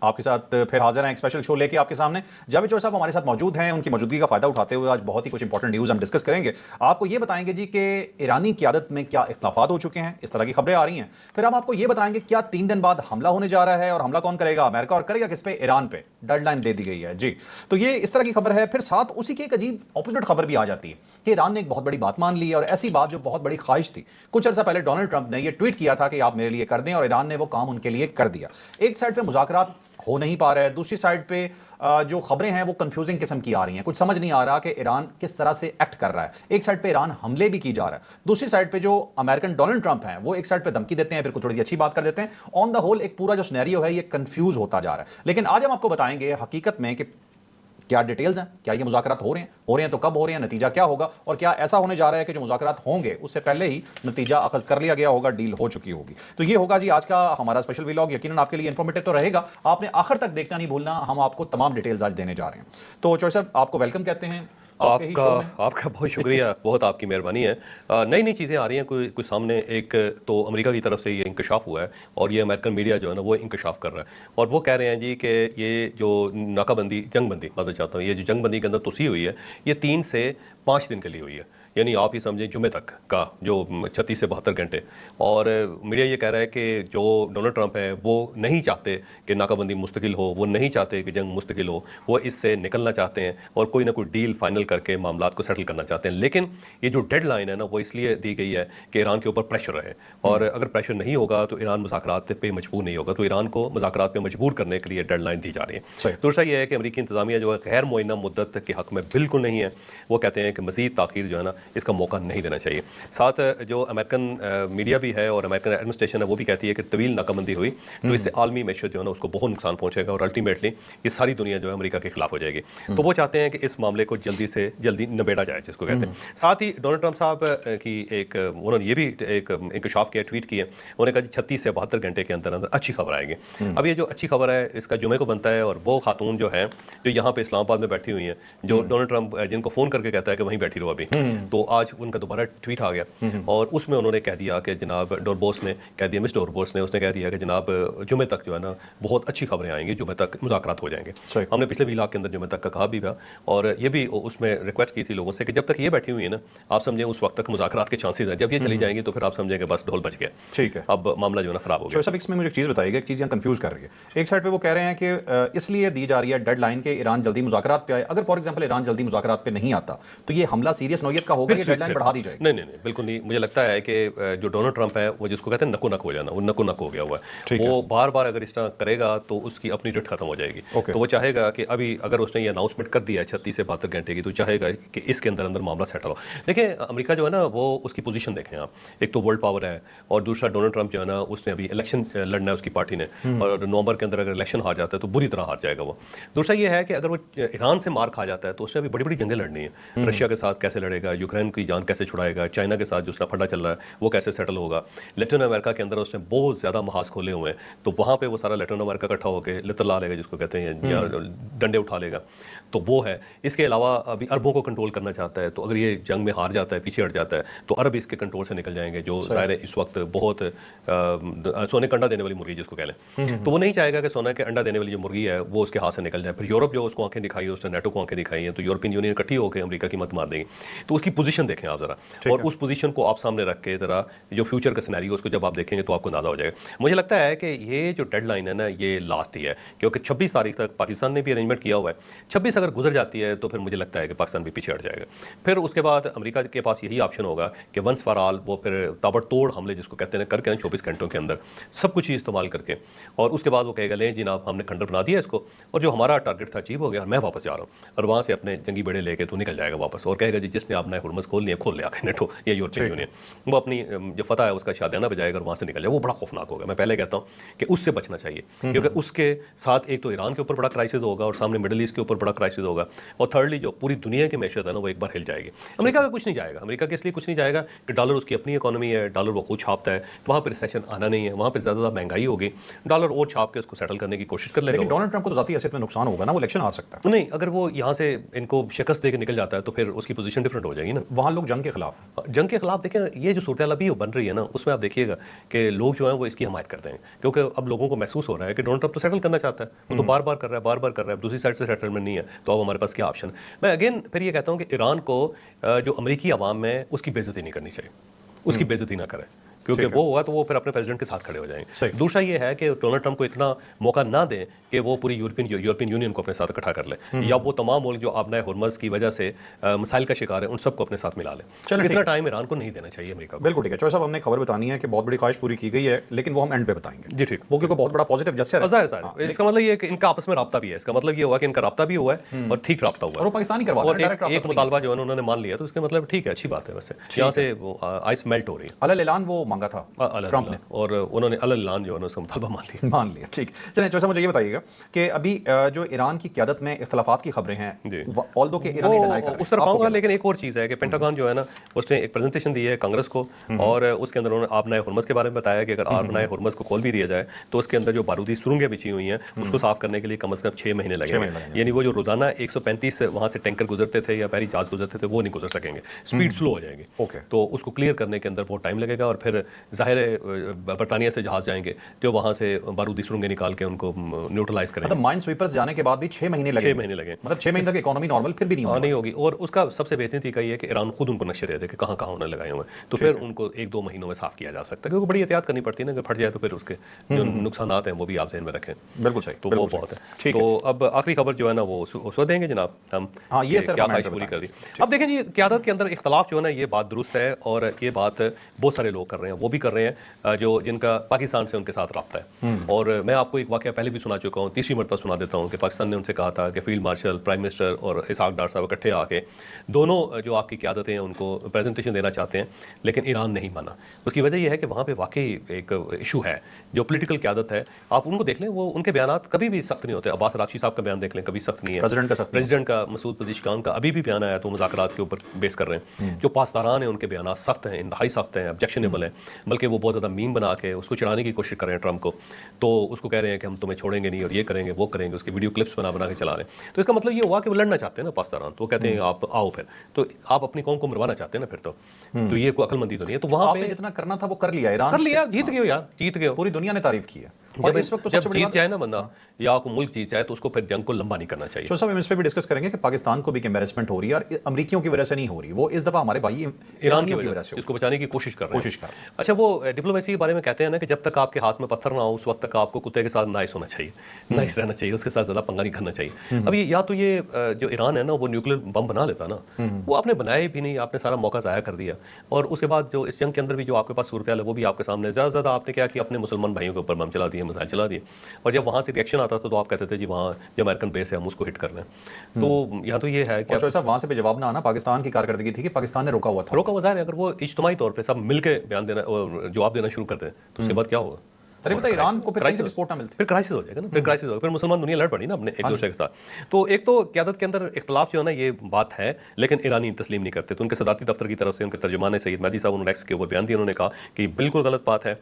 آپ کے ساتھ پھر حاضر ہیں ایک اسپیشل شو لے کے آپ کے سامنے. جاوید چور صاحب ہمارے ساتھ موجود ہیں. ان کی موجودگی کا فائدہ اٹھاتے ہوئے آج بہت ہی کچھ انپورٹنٹ نیوز ہم ڈسکس کریں گے. آپ کو یہ بتائیں گے جی کہ ایرانی قیادت میں کیا اختلافات ہو چکے ہیں, اس طرح کی خبریں آ رہی ہیں. پھر ہم آپ کو یہ بتائیں گے کیا 3 دن بعد حملہ ہونے جا رہا ہے, اور حملہ کون کرے گا, امریکہ, اور کرے گا کس پہ, ایران پہ. ڈیڈ لائن دے دی گئی ہے جی. تو یہ اس طرح کی خبر ہے. پھر ساتھ اسی کی ایک عجیب اپوزٹ خبر بھی آ جاتی ہے کہ ایران نے ایک بہت بڑی بات مان لی ہے, اور ایسی بات جو بہت بڑی خواہش تھی. کچھ عرصہ پہلے ڈونلڈ ٹرمپ نے یہ ٹویٹ کیا تھا کہ آپ میرے لیے کر دیں, اور ایران نے وہ کام ان کے لیے کر دیا. ایک سائڈ پہ مذاکرات ہو نہیں پا رہا ہے, دوسری سائڈ پہ جو خبریں ہیں وہ کنفیوزنگ قسم کی آ رہی ہیں. کچھ سمجھ نہیں آ رہا کہ ایران کس طرح سے ایکٹ کر رہا ہے. ایک سائڈ پہ ایران حملے بھی کی جا رہا ہے, دوسری سائڈ پہ جو امریکن ڈونلڈ ٹرمپ ہیں وہ ایک سائڈ پہ دھمکی دیتے ہیں, پھر کچھ تھوڑی سی اچھی بات کر دیتے ہیں. آن دا ہول ایک پورا جو سینیریو ہے یہ کنفیوز ہوتا جا رہا ہے. لیکن آج ہم آپ کو بتائیں گے حقیقت میں کہ کیا ڈیٹیلز ہیں, کیا یہ مذاکرات ہو رہے ہیں تو کب ہو رہے ہیں, نتیجہ کیا ہوگا, اور کیا ایسا ہونے جا رہا ہے کہ جو مذاکرات ہوں گے اس سے پہلے ہی نتیجہ اخذ کر لیا گیا ہوگا, ڈیل ہو چکی ہوگی. تو یہ ہوگا جی آج کا ہمارا اسپیشل ولاگ. یقیناً آپ کے لیے انفارمیٹیو تو رہے گا, آپ نے آخر تک دیکھنا نہیں بھولنا. ہم آپ کو تمام ڈیٹیلز آج دینے جا رہے ہیں. تو چوہر صاحب آپ کو ویلکم کہتے ہیں. آپ کا بہت شکریہ, بہت آپ کی مہربانی ہے. نئی نئی چیزیں آ رہی ہیں کوئی سامنے. ایک تو امریکہ کی طرف سے یہ انکشاف ہوا ہے, اور یہ امریکن میڈیا جو ہے نا وہ انکشاف کر رہا ہے, اور وہ کہہ رہے ہیں جی کہ یہ جو ناکہ بندی, جنگ بندی معذرت چاہتا ہوں, یہ جو جنگ بندی کے اندر توسیع ہوئی ہے یہ 3 سے 5 دن کے لیے ہوئی ہے. یعنی آپ یہ سمجھیں جمعے تک کا جو 36 سے 72 گھنٹے. اور میڈیا یہ کہہ رہا ہے کہ جو ڈونلڈ ٹرمپ ہے وہ نہیں چاہتے کہ ناکہ بندی مستقل ہو, وہ نہیں چاہتے کہ جنگ مستقل ہو, وہ اس سے نکلنا چاہتے ہیں اور کوئی نہ کوئی ڈیل فائنل کر کے معاملات کو سیٹل کرنا چاہتے ہیں. لیکن یہ جو ڈیڈ لائن ہے نا وہ اس لیے دی گئی ہے کہ ایران کے اوپر پریشر رہے, اور اگر پریشر نہیں ہوگا تو ایران مذاکرات پہ مجبور نہیں ہوگا. تو ایران کو مذاکرات پہ مجبور کرنے کے لیے ڈیڈ لائن دی جا رہی ہے. دوسرا یہ ہے کہ امریکی انتظامیہ جو ہے غیر معینہ مدت کے حق میں بالکل نہیں ہے. وہ کہتے ہیں کہ مزید تاخیر جو ہے نا اس کا موقع نہیں دینا چاہیے. ساتھ جو امریکن میڈیا بھی ہے اور امریکن ایڈمنسٹریشن ہے وہ بھی کہتی ہے کہ طویل ناکہ بندی ہوئی تو اس سے عالمی معیشت جو ہے نا اس کو بہت نقصان پہنچے گا, اور الٹیمیٹلی یہ ساری دنیا جو ہے امریکہ کے خلاف ہو جائے گی. تو وہ چاہتے ہیں کہ اس معاملے کو جلدی سے جلدی نبیڑا جائے جس کو کہتے ہیں. ساتھ ہی ڈونلڈ ٹرمپ صاحب کی ایک انہوں نے یہ بھی ایک انکشاف کیا, ٹویٹ کیا. انہوں نے کہا 36 سے 72 گھنٹے کے اندر اندر اچھی خبر آئے گی. اب یہ جو اچھی خبر ہے اس کا جمعے کو بنتا ہے, اور وہ خاتون جو ہے جو یہاں پہ اسلام آباد میں بیٹھی ہوئی ہیں, جو ڈونلڈ ٹرمپ جن کو فون کر کے کہتا ہے کہ وہیں بیٹھی رہو ابھی, تو آج ان کا دوبارہ ٹویٹ آ گیا, اور اس میں انہوں نے کہہ دیا کہ جناب ڈوربوس نے کہہ دیا, مس ڈوربوس نے اس نے کہہ دیا کہ جناب جمعے تک جو ہے نا بہت اچھی خبریں آئیں گی, جمعے تک مذاکرات ہو جائیں گے. ہم نے پچھلے ولاگ کے اندر جمعے تک کا کہا بھی تھا, اور یہ بھی اس میں ریکویسٹ کی تھی لوگوں سے کہ جب تک یہ بیٹھی ہوئی ہے نا آپ سمجھیں اس وقت تک مذاکرات کے چانسز ہیں. جب یہ چلی جائیں گی تو پھر آپ سمجھیں کہ بس ڈھول بچ گیا, ٹھیک ہے, اب معاملہ جو ہے نا خراب ہو گیا. صاحب اس میں مجھے ایک چیز بتائیے گا, ایک چیز یہاں کنفیوز کر رہی ہے. ایک سائڈ پہ وہ کہہ رہے ہیں کہ اس لیے دی جا رہی ہے ڈیڈ لائن کہ ایران جلدی مذاکرات پہ آئے. اگر فار ایگزامپل ایران جلدی مذاکرات پہ نہیں آتا تو یہ حملہ سیریس نوعیت کا ہوگا, یہ ڈیڈ لائن بڑھا دی جائے گی؟ نہیں بالکل نہیں. مجھے لگتا ہے کہ جو ڈونلڈ ٹرمپ ہے وہ جس کو کہتے ہیں نکو نک ہو جانا, وہ نکو نک ہو گیا ہوا ہے. وہ بار بار اگر اس طرح کرے گا تو اس کی اپنی رٹ ختم ہو جائے گی. تو وہ چاہے گا کہ ابھی اگر اس نے یہ اناؤنسمنٹ کر دیا ہے 36 سے 72 گھنٹے کی, تو چاہے گا کہ اس کے اندر معاملہ سیٹل ہو. دیکھیں امریکہ جو ہے نا وہ اس کی پوزیشن دیکھیں آپ, ایک تو ورلڈ پاور ہے, اور دوسرا ڈونلڈ ٹرمپ جو ہے نا اس نے ابھی الیکشن لڑنا ہے اس کی پارٹی نے, اور نومبر کے اندر اگر الیکشن ہار جاتا ہے تو بری طرح ہار جائے گا وہ. دوسرا یہ ہے کہ اگر وہ ایران سے مار کھا جاتا ہے تو اس نے ابھی بڑی بڑی جنگیں لڑنی ہیں. رشیا کے ساتھ کیسے لڑے گا, یوکرین کی جان کیسے چھڑائے گا, چائنا کے ساتھ جو اس کا پھڈا چل رہا ہے وہ کیسے سیٹل ہوگا, لیٹن امریکہ کے اندر اس نے بہت زیادہ محاذ کھولے ہوئے ہیں, تو وہاں پہ وہ سارا لیٹن امریکہ اکٹھا ہو کے لطر لا لے گا جس کو کہتے ہیں, یا ڈنڈے اٹھا لے گا. تو وہ ہے. اس کے علاوہ ابھی عربوں کو کنٹرول کرنا چاہتا ہے, تو اگر یہ جنگ میں ہار جاتا ہے, پیچھے ہٹ جاتا ہے, تو عرب اس کے کنٹرول سے نکل جائیں گے, جو ظاہر ہے اس وقت بہت سونے کا انڈا دینے والی مرغی جس کو کہہ لیں. تو وہ نہیں چاہے گا کہ سونے کے انڈا دینے والی جو مرغی ہے وہ اس کے ہاتھ سے نکل جائے. پھر یورپ جو اس کو آنکھیں دکھائی ہے, اس نے نیٹو کو آنکھیں دکھائی ہیں, تو یورپین یونین اکٹھی ہو کے امریکہ کی مت مار دیں گی. تو اس کی پوزیشن دیکھیں آپ ذرا, اور اس پوزیشن کو آپ سامنے رکھ کے ذرا جو فیوچر کا سینیریو اس کو جب آپ دیکھیں گے تو آپ کو اندازہ ہو جائے گا. مجھے لگتا ہے کہ یہ جو ڈیڈ لائن ہے نا یہ لاسٹ ہی ہے, کیونکہ 26 تاریخ تک پاکستان نے بھی ارینجمنٹ کیا ہوا ہے. 26 اگر گزر جاتی ہے تو پھر مجھے لگتا ہے کہ پاکستان بھی پیچھے ہٹ جائے گا. پھر اس کے بعد امریکہ کے پاس یہی آپشن ہوگا کہ ونس فار آل وہ پھر تابڑ توڑ حملے جس کو کہتے ہیں کر کے 24 گھنٹوں کے اندر سب کچھ ہی استعمال کر کے, اور اس کے بعد وہ کہے گا لیں جناب ہم نے کھنڈر بنا دیا اس کو, اور جو ہمارا ٹارگیٹ تھا اچیو ہو گیا, میں واپس جا رہا ہوں. اور وہاں سے اپنے جنگی بیڑے لے کے تو نکل جائے گا واپس, اور کہے گا جی جس نے آپ نے ہرمز کھول لیا کھول لیا نیٹو یا یورپین یونین, وہ اپنی جو فتح ہے اس کا شادیانہ بجائے گا اور وہاں سے نکل جائے. وہ بڑا خوفناک ہوگا. میں پہلے کہتا ہوں کہ اس سے بچنا چاہیے, کیونکہ اس کے ساتھ ایک تو ایران کے اوپر بڑا کرائسس ہوگا, اور سامنے مڈل ایسٹ کے اوپر بڑا کرائسس ہوگا, اور تھرڈلی جو پوری دنیا کی معیشت ہے نا وہ ایک بار ہل جائے گی. امریکہ کا کچھ نہیں جائے گا. امریکہ کے اس لیے کچھ نہیں جائے گا کہ ڈالر اس کی اپنی اکانومی ہے, ڈالر وہ خود چھاپتا ہے, وہاں پہ ریسیشن آنا نہیں ہے, وہاں پہ زیادہ مہنگائی ہوگی, ڈالر اور چھاپ کے اس کو سیٹل کرنے کی کوشش کر لے گا. لیکن ڈونلڈ ٹرمپ کو تو ذاتی حیثیت میں نقصان ہوگا نا, وہ الیکشن ہار سکتا ہے. نہیں, اگر وہ یہاں سے ان کو شکست دے کے نکل جاتا ہے تو پھر اس کی پوزیشن ڈفرنٹ ہو جائے گی. نا, وہاں لوگ جنگ کے خلاف ہیں. جنگ کے خلاف دیکھیں یہ جو صورتحال ابھی بن رہی ہے نا, اس میں آپ دیکھیے گا کہ لوگ جو ہیں وہ اس کی حمایت کرتے ہیں, کیونکہ اب لوگوں کو محسوس ہو رہا ہے کہ ڈونلڈ ٹرمپ تو سیٹل کرنا چاہتا ہے, وہ تو بار بار کر رہا ہے, دوسری سائڈ سے سیٹلمنٹ نہیں ہے, تو اب ہمارے پاس کیا آپشن ہے. میں اگین پھر یہ کہتا ہوں کہ ایران کو جو امریکی عوام ہے اس کی بے عزتی نہیں کرنی چاہیے, اس کی بے عزتی نہ کرے, کیونکہ وہ ہوا تو وہ پھر اپنے پریزیڈنٹ کے ساتھ کھڑے ہو جائیں گے. دوسرا یہ ہے کہ ڈونلڈ ٹرمپ کو اتنا موقع نہ دیں کہ وہ پوری یورپین یونین کو اپنے ساتھ اکٹھا کر لے, یا وہ تمام ملک جو آبنائے ہرمز کی وجہ سے مسائل کا شکار ہے ان سب کو اپنے ساتھ ملا لے. اتنا ٹائم ایران کو نہیں دینا چاہیے امریکہ کو. بالکل ٹھیک ہے. چوہر صاحب ہم نے خبر بتانی ہے کہ بہت بڑی خواہش پوری کی گئی ہے, لیکن وہ ہم اینڈ پہ بتائیں گے. جی ٹھیک. وہ کیونکہ بہت بڑا پازیٹیو جسچر ہے. ظاہر اس کا مطلب یہ ہے کہ ان کا آپس میں رابطہ بھی ہے, اس کا مطلب یہ ہوا کہ ان کا رابطہ بھی ہوا ہے اور ٹھیک رابطہ ہوا ہے, اور وہ پاکستانی کروا اور ایک مطالبہ جو ہے انہوں نے مان لیا, تو اس کا مطلب ٹھیک ہے, اچھی بات ہے. ویسے یہاں سے آئس میلٹ ہو رہی ہے. الل اعلان وہ مانگا تھا ٹرمپ نے, اور انہوں نے اعلان جو ہے اس کا مطالبہ مان لیا. ٹھیک. چلیں چوہر صاحب مجھے یہ بتائیے گا کہ ابھی جو ایران کی قیادت میں اختلافات کی خبریں ہیں, آلدو کہ ایرانی ڈینائی کر رہے ہیں, اس طرف آؤں گا, لیکن ایک اور چیز ہے کہ پینٹاگون جو ہے نا اس نے ایک پریزنٹیشن دی ہے کانگریس کو, اور اس کے اندر انہوں نے آبنائے ہرمز کے بارے میں بتایا کہ اگر آبنائے ہرمز کو کھول بھی دیا جائے تو اس کے اندر جو بارودی سرنگیں بچی ہوئی ہیں اس کو صاف کرنے کے لیے کم از کم 6 مہینے لگیں گے. یعنی وہ جو روزانہ 135 وہاں سے ٹینکر گزرتے تھے یا بحری جہاز گزرتے تھے وہ نہیں گزر سکیں گے, اسپیڈ سلو ہو جائے گی. تو اس کو کلیئر کرنے کے اندر بہت ٹائم لگے گا, اور پھر ظاہر ہے برطانیہ سے جہاز جائیں گے جو وہاں سے بارودی سرنگیں نکال کے ان کو نیوٹرلائز کریں گے. مائن سویپرز جانے کے بعد بھی 6 مہینے لگے. مطلب 6 مہینے تک اکانومی نارمل پھر بھی نہیں ہوگی. اور اس کا سب سے بہترین طریقہ یہ ہے کہ ایران خود ان کو نقشے دے دے کہ کہاں انہوں نے لگائے ہوئے ہیں, تو پھر ان کو 1-2 مہینوں میں صاف کیا جا سکتا ہے, کیونکہ بڑی احتیاط کرنی پڑتی ہے نا, کہ پھٹ جائے تو پھر اس کے جو نقصانات ہیں وہ بھی آپ ذہن میں رکھیں. بالکل صحیح. تو وہ بہت ہے. تو اب آخری خبر جو ہے نا وہ اس وقت دیں گے جناب ہم, یہ کیا خواہش پوری کر دی. اب دیکھیں جی قیادت کے اندر اختلاف جو ہے نا یہ بات درست ہے, اور یہ بات بہت سارے لوگ کر رہے ہیں, وہ بھی کر رہے ہیں جو جن کا پاکستان سے ان کے ساتھ رابطہ ہے. اور میں آپ کو ایک واقعہ پہلے بھی سنا چکا ہوں, تیسری مرتبہ سنا دیتا ہوں, کہ پاکستان نے ان سے کہا تھا کہ فیلڈ مارشل, پرائم منسٹر اور اسحاق ڈار صاحب اکٹھے آ کے دونوں جو آپ کی قیادتیں ہیں ان کو پریزنٹیشن دینا چاہتے ہیں, لیکن ایران نہیں مانا. اس کی وجہ یہ ہے کہ وہاں پہ واقعی ایک ایشو ہے, جو پولیٹیکل قیادت ہے, آپ ان کو دیکھ لیں, وہ ان کے بیانات کبھی بھی سخت نہیں ہوتے. عباس عراقچی صاحب کا بیان دیکھ لیں, کبھی سخت نہیں ہے. پریزیڈنٹ کا مسعود پزیشکان کا ابھی بھی بیان آیا تو مذاکرات کے اوپر بیس کر رہے ہیں. جو پاسداران ہیں ان کے بیانات سخت ہیں, انتہائی سخت ہیں, آبجیکشنیبل ہیں, بلکہ وہ بہت زیادہ میم بنا کے اس کو چڑھانے کی کوشش کر رہے ہیں ٹرمپ کو. تو اس کو کہہ رہے ہیں کہ ہم تمہیں چھوڑیں گے نہیں, اور یہ کریں گے وہ کریں گے, اس کے ویڈیو کلپس بنا کے چلا رہے ہیں. تو اس کا مطلب یہ ہوا کہ وہ لڑنا چاہتے ہیں نا پاسداران, تو وہ کہتے ہیں آپ آؤ پھر, تو آپ اپنی قوم کو مروانا چاہتے ہیں نا پھر, تو یہ کوئی عقل مندی تو نہیں ہے. تو وہاں پہ جتنا کرنا تھا وہ کر لیا, ایران کر لیا, جیت گئے یار, جیت گئے, پوری دنیا نے تعریف کی ہے. اور اس وقت جب جیت جائے نا بندہ یا کوئی ملک جیت جائے تو اس کو پھر جنگ کو لمبا نہیں کرنا چاہیے. صاحب ہم اس پہ بھی ڈسکس کریں گے کہ پاکستان کو بھی امبیرسمنٹ ہو رہی ہے, اور امریکیوں کی وجہ سے نہیں ہو رہی, وہ اس دفعہ ہمارے بھائی ایران کی وجہ سے اس کو بچانے کی کوشش کر رہے ہیں. اچھا, وہ ڈپلومیسی کے بارے میں کہتے ہیں نا کہ جب تک آپ کے ہاتھ میں پتھر نہ ہو اس وقت تک آپ کو کتے کے ساتھ نائس ہونا چاہیے, نائس رہنا چاہیے, اس کے ساتھ زیادہ پنگا نہیں کرنا چاہیے. اب یا تو یہ جو ایران ہے نا وہ نیوکلیر بم بنا لیتا نا, وہ آپ نے بنائے بھی نہیں, آپ نے سارا موقع ضائع کر دیا. اور اس کے بعد جو اس جنگ کے اندر بھی جو آپ کے پاس صورتحال ہے وہ بھی آپ کے سامنے, زیادہ زیادہ آپ نے کیا کہ اپنے مسلمان بھائیوں کے اوپر بم چلا دیے, میزائل چلا دیے, اور جب وہاں سے ریئیکشن آتا تھا تو آپ کہتے تھے جی وہاں جو امریکن بیس ہے ہم اس کو ہٹ کر لیں. تو یہاں تو یہ ہے کہ صاحب وہاں سے بھی جواب نہ آنا, پاکستان کی کارکردگی تھی کہ پاکستان نے روکا ہوا تھا. روکا ہوا ظاہر ہے, اگر وہ اجتماعی طور پہ سب مل کے بیان دینا جواب دینا شروع کرتے ہیں تو اس کے بعد کیا ہوگا؟ ایران کو پھر سپورٹ نہ ملتی, پھر کرائسس ہو جائے گا نا, پھر کرائسس ہوگا, پھر مسلمان دنیا لڑ پڑی نا اپنے ایک دوسرے کے ساتھ. تو ایک تو قیادت کے اندر اختلاف جو ہے نا یہ بات ہے, لیکن ایرانی تسلیم نہیں کرتے. تو ان کے صدارتی دفتر کی طرف سے ان کے ترجمان سید مہدی صاحب, انہوں نے ایکس کے اوپر بیان دیا, انہوں نے کہا کہ بالکل غلط بات ہے,